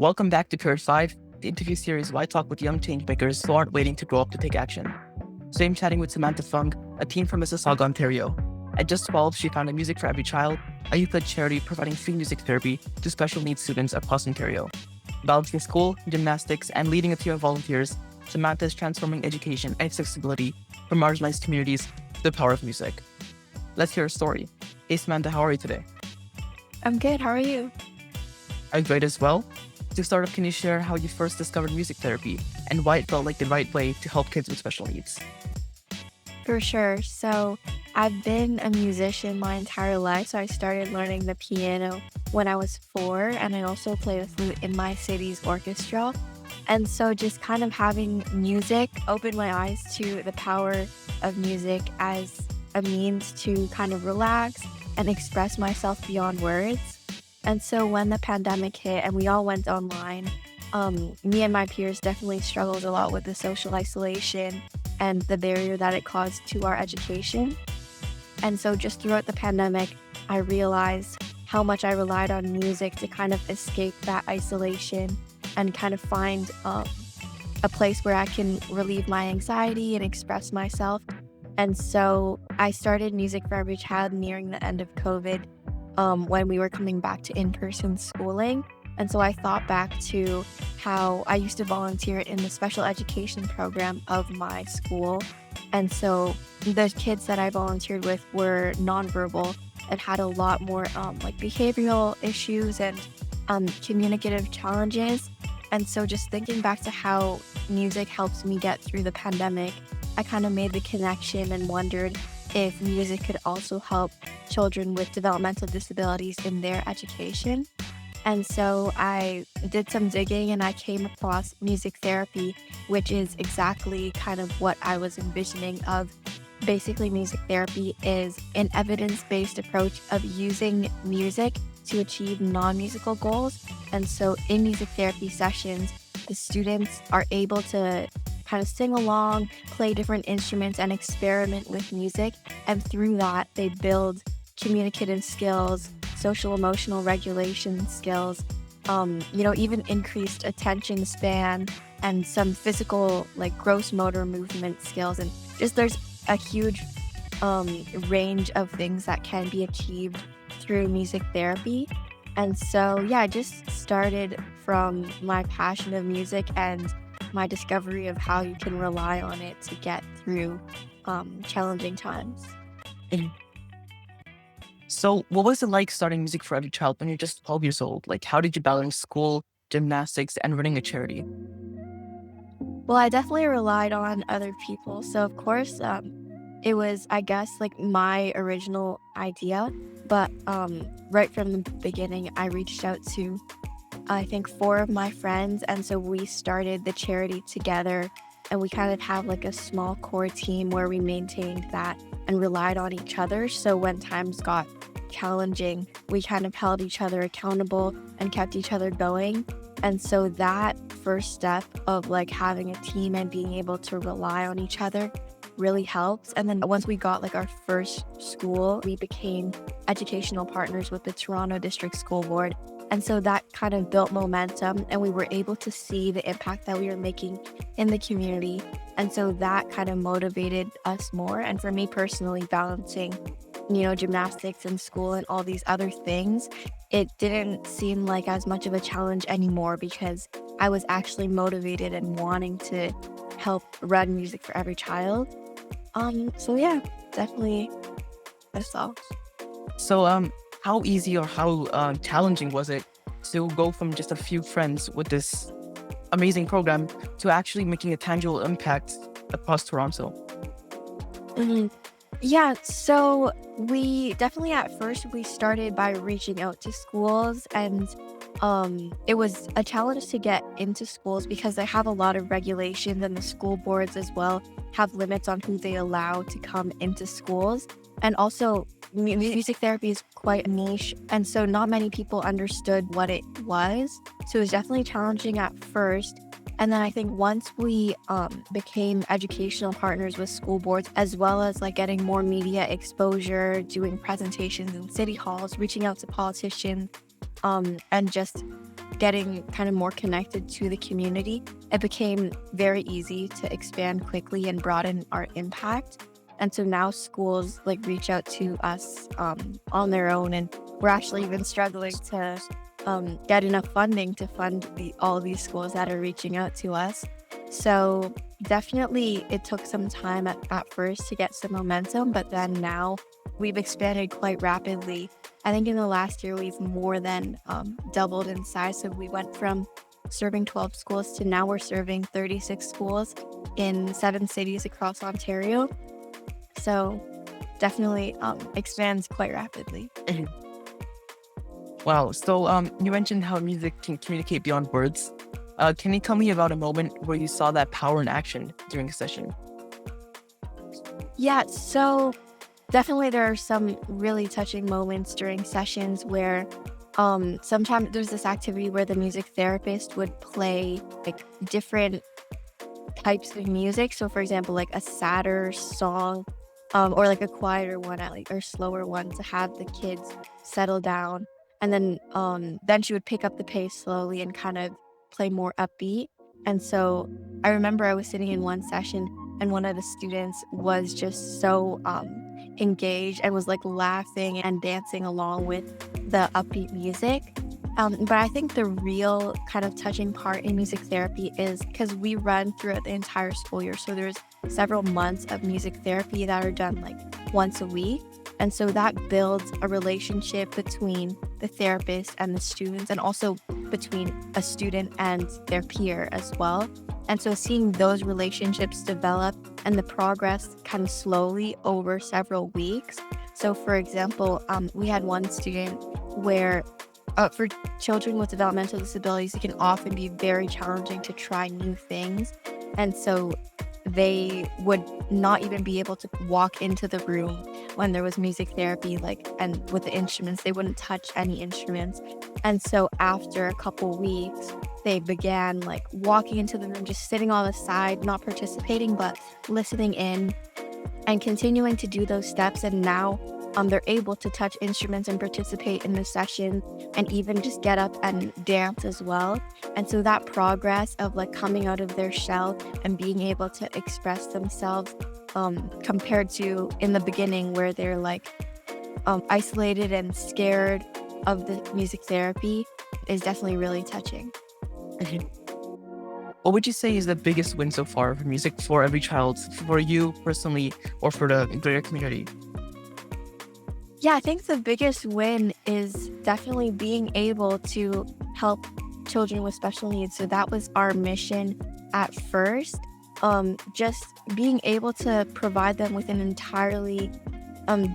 Welcome back to Period 5, the interview series where I talk with young changemakers who aren't waiting to grow up to take action. Today I'm chatting with Samantha Fung, a teen from Mississauga, Ontario. At just 12, she founded Music for Every Child, a youth-led charity providing free music therapy to special needs students across Ontario. Balancing school, gymnastics, and leading a team of volunteers, Samantha is transforming education and accessibility for marginalized communities through the power of music. Let's hear her story. Hey Samantha, how are you today? I'm good. How are you? I'm great as well. To start off, can you share how you first discovered music therapy and why it felt like the right way to help kids with special needs? For sure. So I've been a musician my entire life. So I started learning the piano when I was 4, and I also play the flute in my city's orchestra. And so just kind of having music opened my eyes to the power of music as a means to kind of relax and express myself beyond words. And so when the pandemic hit and we all went online, me and my peers definitely struggled a lot with the social isolation and the barrier that it caused to our education. And so just throughout the pandemic, I realized how much I relied on music to kind of escape that isolation and kind of find a place where I can relieve my anxiety and express myself. And so I started Music for Every Child nearing the end of COVID, when we were coming back to in-person schooling. And so I thought back to how I used to volunteer in the special education program of my school. And so the kids that I volunteered with were nonverbal and had a lot more like behavioral issues and communicative challenges. And so just thinking back to how music helps me get through the pandemic, I kind of made the connection and wondered if music could also help children with developmental disabilities in their education. And so I did some digging and I came across music therapy, which is exactly kind of what I was envisioning of. Basically, music therapy is an evidence-based approach of using music to achieve non-musical goals. And so in music therapy sessions, the students are able to kind of sing along, play different instruments, and experiment with music. And through that, they build communicative skills, social emotional regulation skills, even increased attention span and some physical, like gross motor movement skills. And just there's a huge range of things that can be achieved through music therapy. And so, yeah, I just started from my passion of music and my discovery of how you can rely on it to get through challenging times. So what was it like starting Music for Every Child when you're just 12 years old? Like, how did you balance school, gymnastics, and running a charity? Well, I definitely relied on other people. So, of course, it was, I guess, like my original idea. But right from the beginning, I reached out to, I think, 4 of my friends. And so we started the charity together. And we kind of have like a small core team where we maintained that and relied on each other. So when times got challenging, we kind of held each other accountable and kept each other going. And so that first step of like having a team and being able to rely on each other really helps. And then once we got like our first school, we became educational partners with the Toronto District School Board. And so that kind of built momentum and we were able to see the impact that we were making in the community. And so that kind of motivated us more. And for me personally, balancing, gymnastics and school and all these other things, it didn't seem like as much of a challenge anymore because I was actually motivated and wanting to help run Music for Every Child. So yeah, definitely that's all. So how easy or how challenging was it to go from just a few friends with this amazing program to actually making a tangible impact across Toronto? Mhm. Yeah, so we definitely at first we started by reaching out to schools and it was a challenge to get into schools because they have a lot of regulations and the school boards as well have limits on who they allow to come into schools. And also music therapy is quite niche and so not many people understood what it was. So it was definitely challenging at first. And then I think once we became educational partners with school boards, as well as like getting more media exposure, doing presentations in city halls, reaching out to politicians, and just getting kind of more connected to the community, it became very easy to expand quickly and broaden our impact. And so now schools like reach out to us on their own, and we're actually even struggling to get enough funding to fund all of these schools that are reaching out to us. So definitely it took some time at first to get some momentum, but then now we've expanded quite rapidly. I think in the last year we've more than doubled in size. So we went from serving 12 schools to now we're serving 36 schools in 7 cities across Ontario. So definitely expands quite rapidly. Mhm. Wow. So you mentioned how music can communicate beyond words. Can you tell me about a moment where you saw that power in action during a session? Yeah, so definitely there are some really touching moments during sessions where sometimes there's this activity where the music therapist would play like different types of music. So for example, like a sadder song, or like a quieter one at like or slower one to have the kids settle down. And then she would pick up the pace slowly and kind of play more upbeat. And so I remember I was sitting in one session and one of the students was just so engaged and was like laughing and dancing along with the upbeat music. But I think the real kind of touching part in music therapy is because we run throughout the entire school year. So there's several months of music therapy that are done like once a week. And so that builds a relationship between the therapist and the students, and also between a student and their peer as well. And so seeing those relationships develop and the progress kind of slowly over several weeks. So, for example, we had one student where for children with developmental disabilities, it can often be very challenging to try new things. And so they would not even be able to walk into the room when there was music therapy, like, and with the instruments, they wouldn't touch any instruments. And so after a couple weeks, they began like walking into the room, just sitting on the side, not participating, but listening in and continuing to do those steps. And now they're able to touch instruments and participate in the session and even just get up and dance as well. And so that progress of like coming out of their shell and being able to express themselves, compared to in the beginning where they're like isolated and scared of the music therapy, is definitely really touching. Mhm. What would you say is the biggest win so far for music for every child, for you personally, or for the greater community? Yeah, I think the biggest win is definitely being able to help children with special needs. So that was our mission at first. Just being able to provide them with an entirely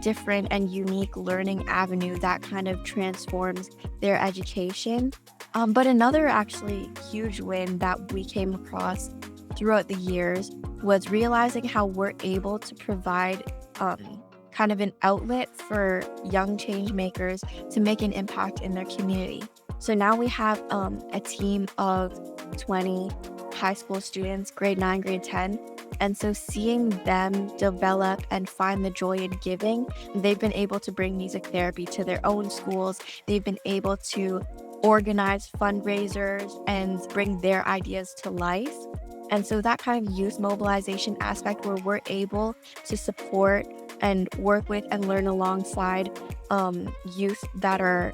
different and unique learning avenue that kind of transforms their education. But another actually huge win that we came across throughout the years was realizing how we're able to provide kind of an outlet for young change makers to make an impact in their community. So now we have a team of 20 high school students, grade 9, grade 10. And so seeing them develop and find the joy in giving, they've been able to bring music therapy to their own schools. They've been able to organize fundraisers and bring their ideas to life. And so that kind of youth mobilization aspect where we're able to support and work with and learn alongside youth that are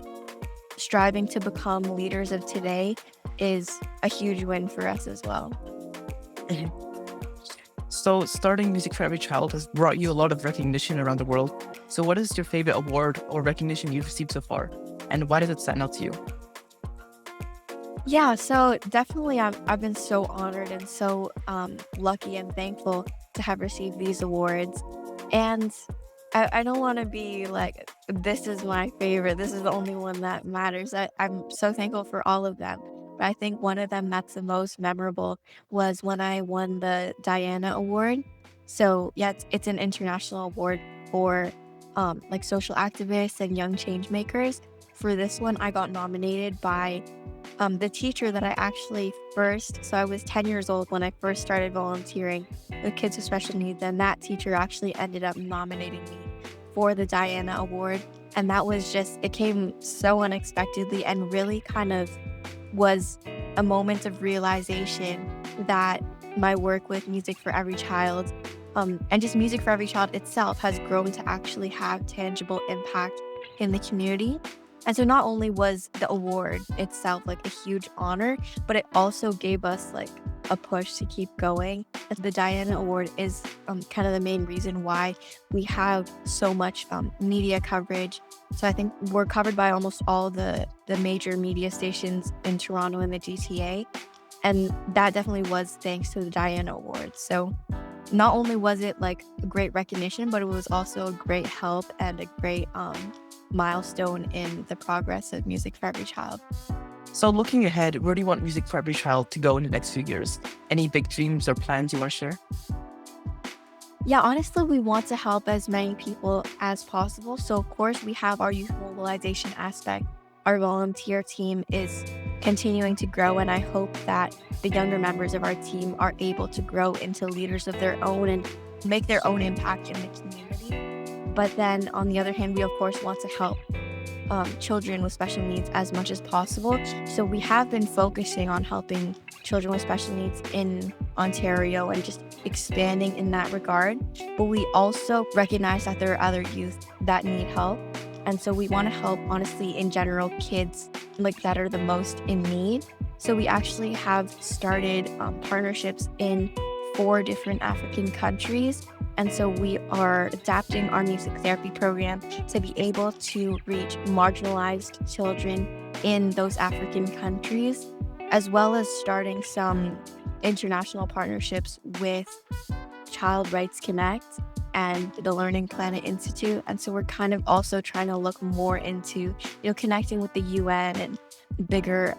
striving to become leaders of today is a huge win for us as well. Mhm. So, starting Music for Every Child has brought you a lot of recognition around the world. So, what is your favorite award or recognition you've received so far? And why does it stand out to you? Yeah, so definitely I've been so honored and so lucky and thankful to have received these awards. And I don't want to be like, this is my favorite, this is the only one that matters. I'm so thankful for all of them. But I think one of them that's the most memorable was when I won the Diana Award. So yeah, it's an international award for like social activists and young change makers. For this one, I got nominated by the teacher that I actually first, so I was 10 years old when I first started volunteering with kids with special needs, and that teacher actually ended up nominating me for the Diana Award. And that was just, it came so unexpectedly and really kind of was a moment of realization that my work with Music for Every Child, and just Music for Every Child itself, has grown to actually have tangible impact in the community. And so not only was the award itself like a huge honor, but it also gave us like a push to keep going. And the Diana Award is kind of the main reason why we have so much media coverage. So I think we're covered by almost all the major media stations in Toronto and the GTA. And that definitely was thanks to the Diana Award. So not only was it like a great recognition, but it was also a great help and a great milestone in the progress of Music for Every Child. So looking ahead, where do you want Music for Every Child to go in the next few years? Any big dreams or plans you want to share? Yeah, honestly, we want to help as many people as possible. So, of course, we have our youth mobilization aspect. Our volunteer team is continuing to grow, and I hope that the younger members of our team are able to grow into leaders of their own and make their own impact in the community. But then, on the other hand, we, of course, want to help children with special needs as much as possible. So we have been focusing on helping children with special needs in Ontario and just expanding in that regard. But we also recognize that there are other youth that need help. And so we want to help, honestly, in general, kids like that are the most in need. So we actually have started partnerships in 4 different African countries. And so we are adapting our music therapy program to be able to reach marginalized children in those African countries, as well as starting some international partnerships with Child Rights Connect and the Learning Planet Institute. And so we're kind of also trying to look more into, connecting with the UN and bigger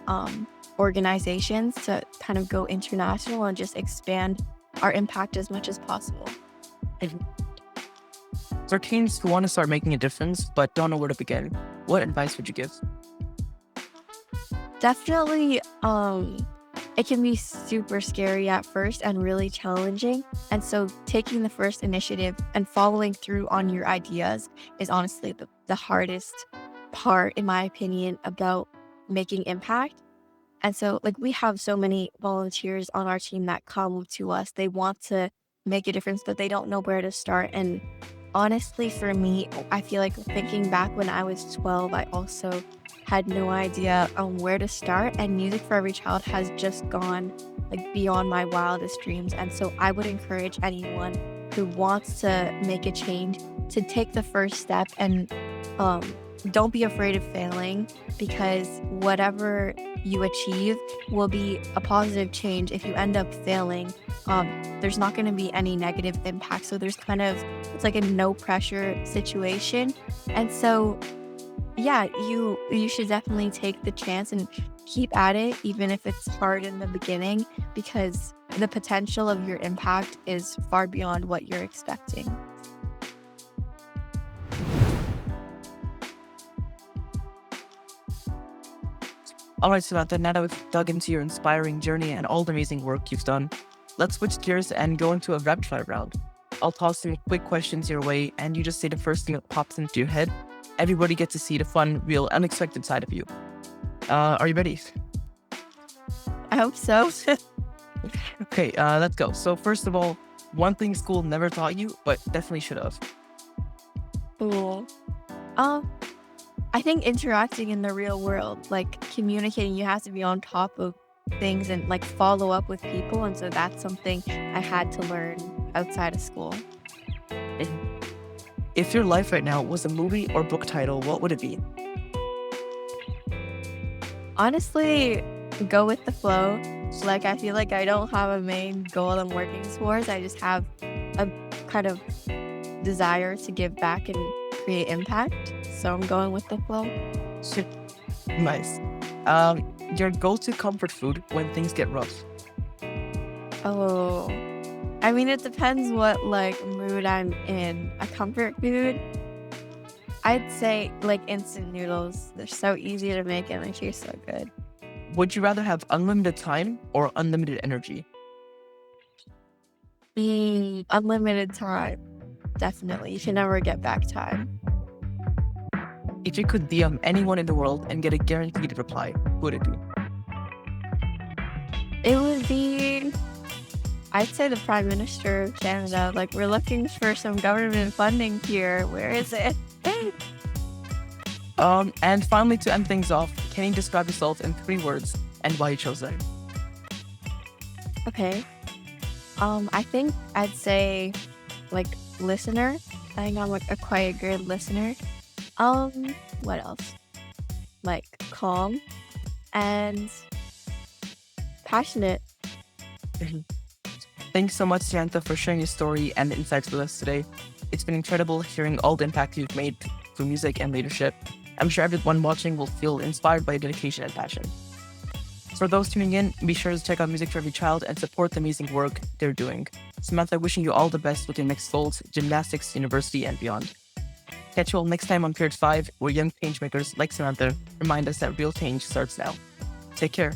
organizations to kind of go international and just expand our impact as much as possible. For teens who want to start making a difference but don't know where to begin, what advice would you give? Definitely, it can be super scary at first and really challenging. And so taking the first initiative and following through on your ideas is honestly the hardest part, in my opinion, about making impact. And so, like, we have so many volunteers on our team that come to us. They want to make a difference, but they don't know where to start. And honestly, for me, I feel like thinking back when I was 12, I also had no idea on where to start. And Music for Every Child has just gone like beyond my wildest dreams. And so I would encourage anyone who wants to make a change to take the first step and don't be afraid of failing, because whatever you achieve will be a positive change. If you end up failing, there's not going to be any negative impact. So there's it's like a no pressure situation. And so, yeah, you should definitely take the chance and keep at it, even if it's hard in the beginning, because the potential of your impact is far beyond what you're expecting. All right, Samantha, now that we've dug into your inspiring journey and all the amazing work you've done, let's switch gears and go into a rapid fire round. I'll toss some quick questions your way, and you just say the first thing that pops into your head. Everybody gets to see the fun, real, unexpected side of you. Are you ready? I hope so. Okay, let's go. So first of all, one thing school never taught you, but definitely should have. Cool. I think interacting in the real world, like communicating, you have to be on top of things and like follow up with people. And so that's something I had to learn outside of school. If your life right now was a movie or book title, what would it be? Honestly, go with the flow. Like, I feel like I don't have a main goal I'm working towards. I just have a kind of desire to give back and create impact. So I'm going with the flow. Nice. Your go-to comfort food when things get rough? Oh, I mean, it depends what like mood I'm in. A comfort food, I'd say like instant noodles. They're so easy to make and they taste so good. Would you rather have unlimited time or unlimited energy? Unlimited time. Definitely. You can never get back time. If you could DM anyone in the world and get a guaranteed reply, who would it be? It would be, I'd say the Prime Minister of Canada. Like, we're looking for some government funding here. Where is it? And finally, to end things off, can you describe yourself in 3 words and why you chose them? Okay. I think I'd say like listener. I think I'm like a quite good listener. What else? Like calm and passionate. Thanks so much, Samantha, for sharing your story and the insights with us today. It's been incredible hearing all the impact you've made through music and leadership. I'm sure everyone watching will feel inspired by your dedication and passion. For those tuning in, be sure to check out Music for Every Child and support the amazing work they're doing. Samantha, wishing you all the best with your next goals, gymnastics, university, and beyond. Catch you all next time on Period 5, where young changemakers like Samantha remind us that real change starts now. Take care.